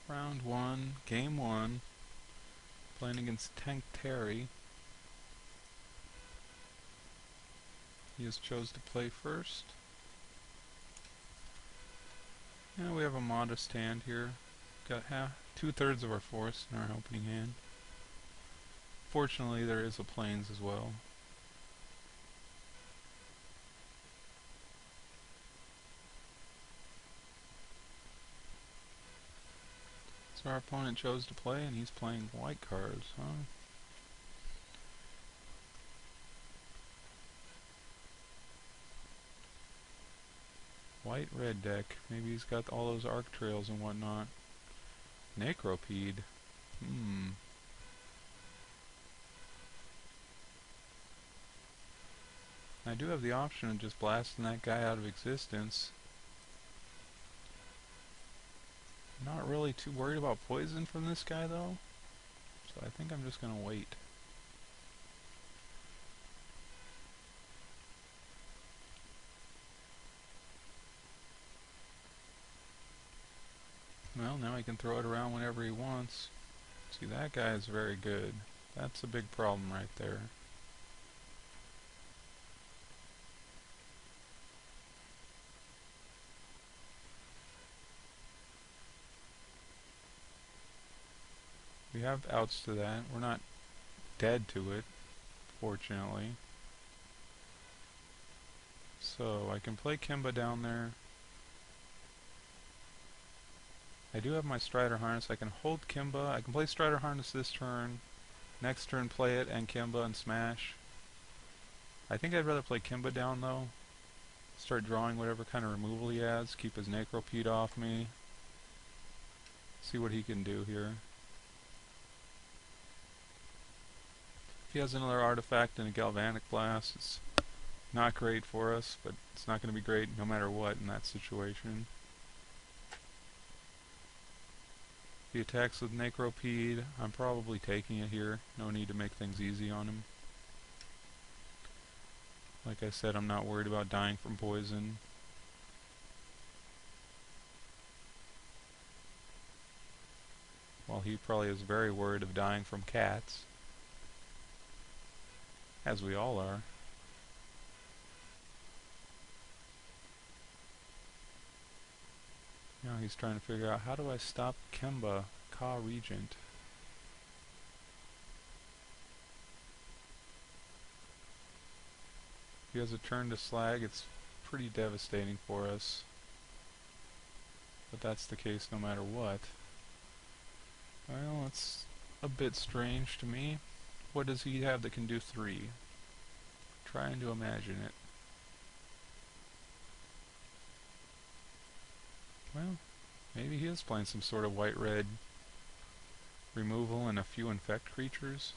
Round one, game one, playing against Tank Terry. He has chose to play first. Yeah, we have a modest hand here. Got two-thirds of our force in our opening hand. Fortunately, there is a plains as well. So our opponent chose to play, and he's playing white cards, huh? White-red deck. Maybe he's got all those arc trails and whatnot. Necropede. I do have the option of just blasting that guy out of existence. Not really too worried about poison from this guy though, so I think I'm just gonna wait. Well, now he can throw it around whenever he wants. See, that guy is very good. That's a big problem right there. We have outs to that. We're not dead to it, fortunately. So I can play Kimba down there. I do have my Strider Harness. I can hold Kimba. I can play Strider Harness this turn. Next turn play it and Kimba and smash. I think I'd rather play Kimba down though. Start drawing whatever kind of removal he has. Keep his Necropede off me. See what he can do here. If he has another artifact and a Galvanic Blast, it's not great for us, but it's not going to be great no matter what in that situation. If he attacks with Necropede, I'm probably taking it here. No need to make things easy on him. Like I said, I'm not worried about dying from poison. While he probably is very worried of dying from cats. As we all are. Now he's trying to figure out, how do I stop Kemba, Ka Regent? If he has a turn to slag, it's pretty devastating for us. But that's the case no matter what. Well, it's a bit strange to me. What does he have that can do 3? Trying to imagine it. Well, maybe he is playing some sort of white-red removal and a few infect creatures.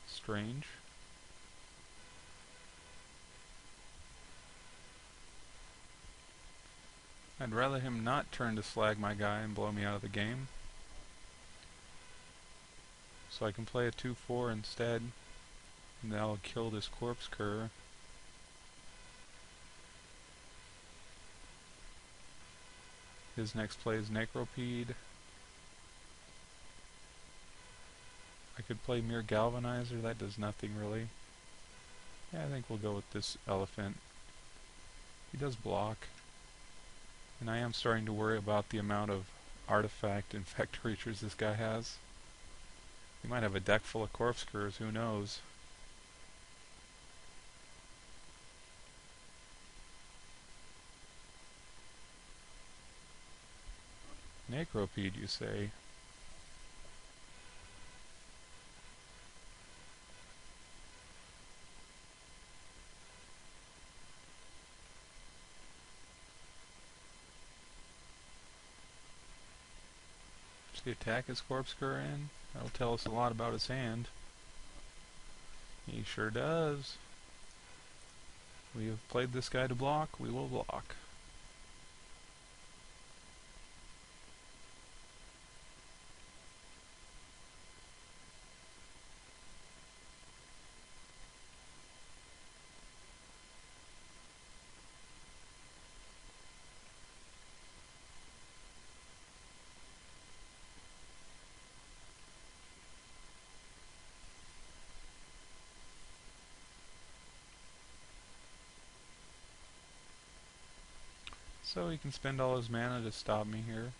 Strange. I'd rather him not turn to slag my guy and blow me out of the game. So I can play a 2-4 instead, and that'll kill this Corpse Cur. His next play is Necropede. I could play Mere Galvanizer, that does nothing really. Yeah, I think we'll go with this Elephant. He does block. And I am starting to worry about the amount of artifact infect creatures this guy has. He might have a deck full of Corpse Curs, who knows. Necropede, you say? Does he attack his Corpse Cur in? That'll tell us a lot about his hand. He sure does. We have played this guy to block, we will block. So he can spend all his mana to stop me here.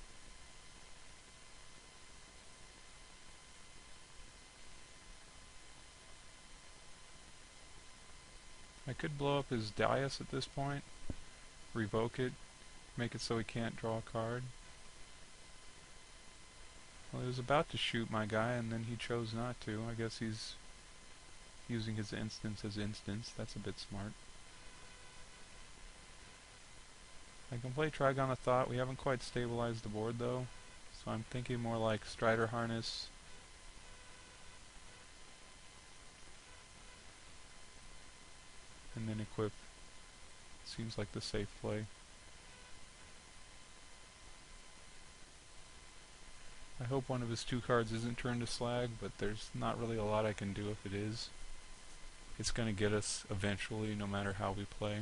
I could blow up his dais at this point, revoke it, make it so he can't draw a card. Well, he was about to shoot my guy and then he chose not to. I guess he's using his instance as instance. That's a bit smart. I can play Trigon of Thought. We haven't quite stabilized the board though, so I'm thinking more like Strider Harness. And then equip. Seems like the safe play. I hope one of his 2 cards isn't turned to slag, but there's not really a lot I can do if it is. It's going to get us eventually, no matter how we play.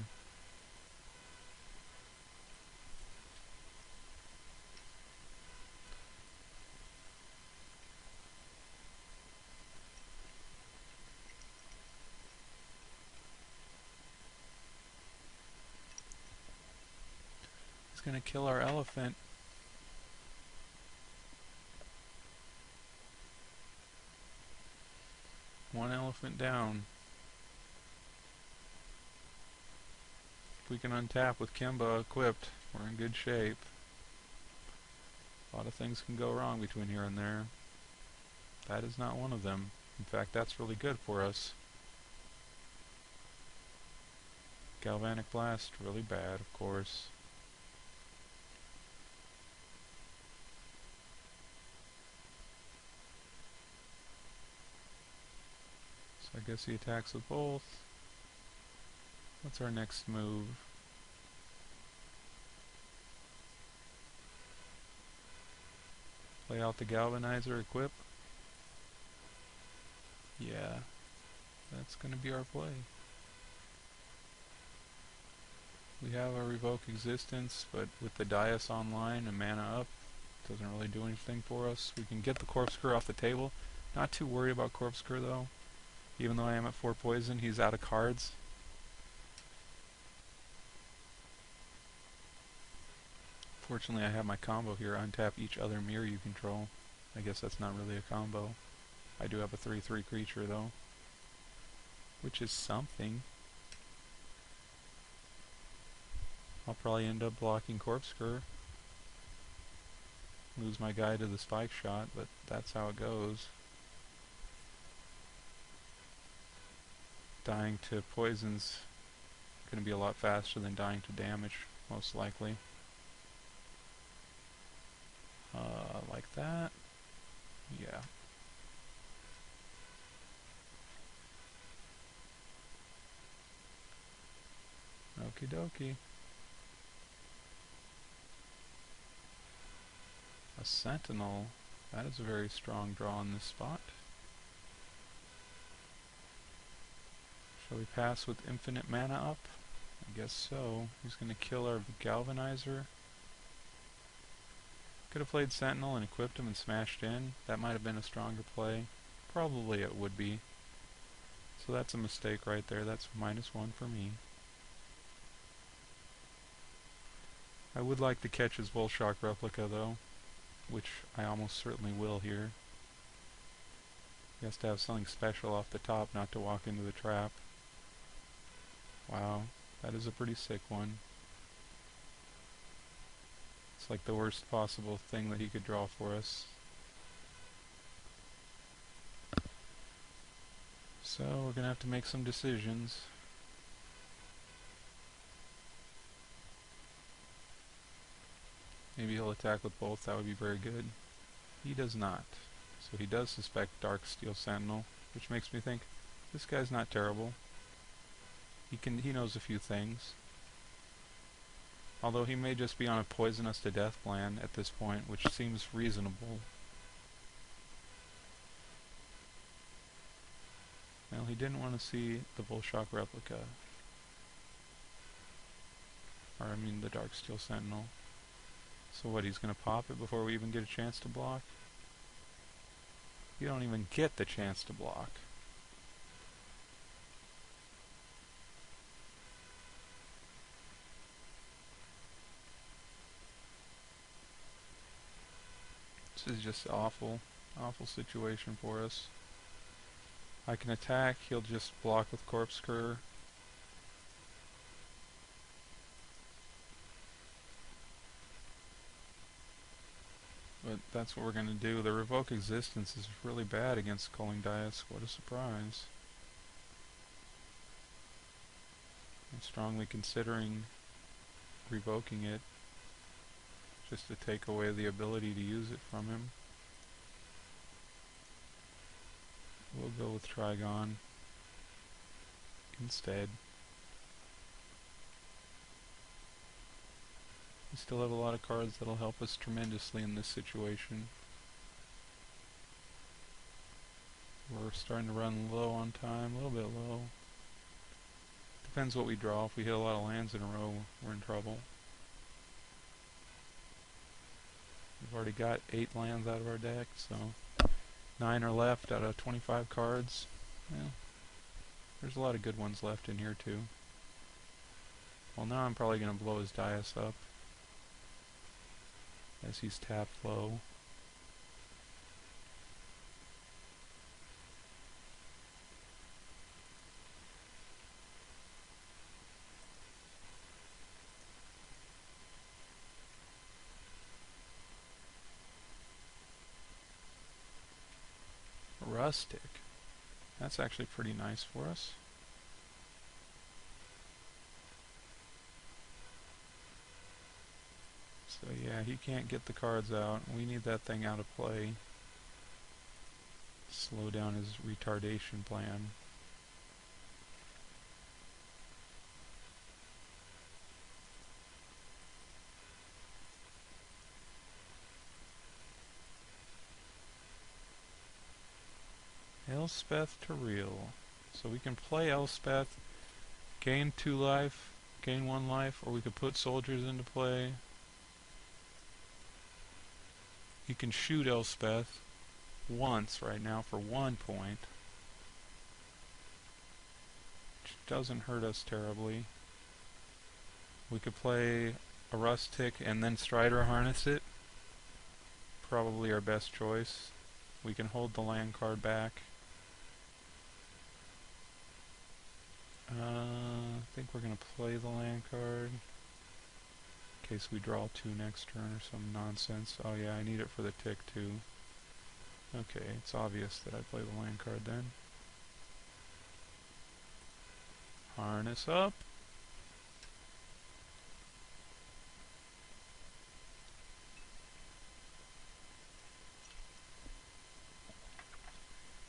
He's going to kill our elephant. One elephant down. If we can untap with Kimba equipped, we're in good shape. A lot of things can go wrong between here and there. That is not one of them. In fact, that's really good for us. Galvanic Blast, really bad, of course. So I guess he attacks with both. What's our next move? Play out the Galvanizer, equip. Yeah, that's going to be our play. We have a Revoke Existence, but with the Dais online and mana up, it doesn't really do anything for us. We can get the Corpscrew off the table. Not too worried about Corpscrew though. Even though I am at 4 poison, he's out of cards. Fortunately, I have my combo here. Untap each other mirror you control. I guess that's not really a combo. I do have a 3/3 creature though, which is something. I'll probably end up blocking Corpscrew. Lose my guy to the spike shot, but that's how it goes. Dying to poison's going to be a lot faster than dying to damage, most likely. Like that. Yeah. Okie dokie. A Sentinel. That is a very strong draw in this spot. Shall we pass with infinite mana up? I guess so. He's going to kill our Galvanizer. Could have played Sentinel and equipped him and smashed in. That might have been a stronger play. Probably it would be. So that's a mistake right there. That's -1 for me. I would like to catch his Volshock replica though, which I almost certainly will here. He has to have something special off the top not to walk into the trap. Wow, that is a pretty sick one. It's like the worst possible thing that he could draw for us. So we're gonna have to make some decisions. Maybe he'll attack with both, that would be very good. He does not. So he does suspect Darksteel Sentinel, which makes me think, this guy's not terrible. He knows a few things. Although he may just be on a poison us to death plan at this point, which seems reasonable. Well, he didn't want to see the Volshock replica. Or I mean the Darksteel Sentinel. So what, he's going to pop it before we even get a chance to block? You don't even get the chance to block. This is just awful, awful situation for us. I can attack, he'll just block with Corpscrew. But that's what we're going to do. The Revoke Existence is really bad against Culling Dice. What a surprise. I'm strongly considering revoking it, just to take away the ability to use it from him. We'll go with Trigon instead. We still have a lot of cards that'll help us tremendously in this situation. We're starting to run low on time, a little bit low. Depends what we draw. If we hit a lot of lands in a row, we're in trouble. We've already got 8 lands out of our deck, so 9 are left out of 25 cards. Yeah, there's a lot of good ones left in here too. Well, now I'm probably going to blow his Dais up, as he's tapped low. Rustic. That's actually pretty nice for us. So yeah, he can't get the cards out. We need that thing out of play. Slow down his retardation plan. Elspeth to Real. So we can play Elspeth, gain 2 life, gain 1 life, or we could put soldiers into play. You can shoot Elspeth once right now for 1 point, which doesn't hurt us terribly. We could play a Rustic and then Strider harness it. Probably our best choice. We can hold the land card back. I think we're going to play the land card in case we draw 2 next turn or some nonsense. Oh yeah, I need it for the tick too. Okay, it's obvious that I play the land card then. Harness up.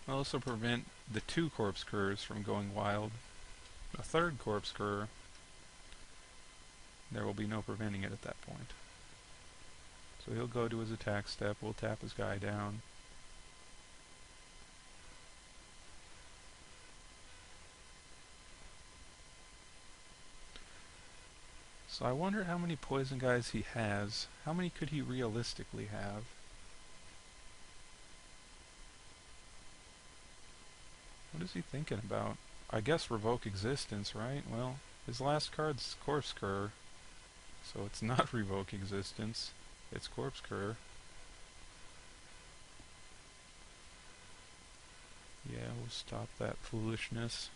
I'll also prevent the 2 Corpscrews from going wild. A 3rd Corpscrew, there will be no preventing it at that point. So he'll go to his attack step, we'll tap his guy down. So I wonder how many poison guys he has. How many could he realistically have? What is he thinking about? I guess Revoke Existence, right? Well, his last card's Corpscrew, so it's not Revoke Existence, it's Corpscrew. Yeah, we'll stop that foolishness.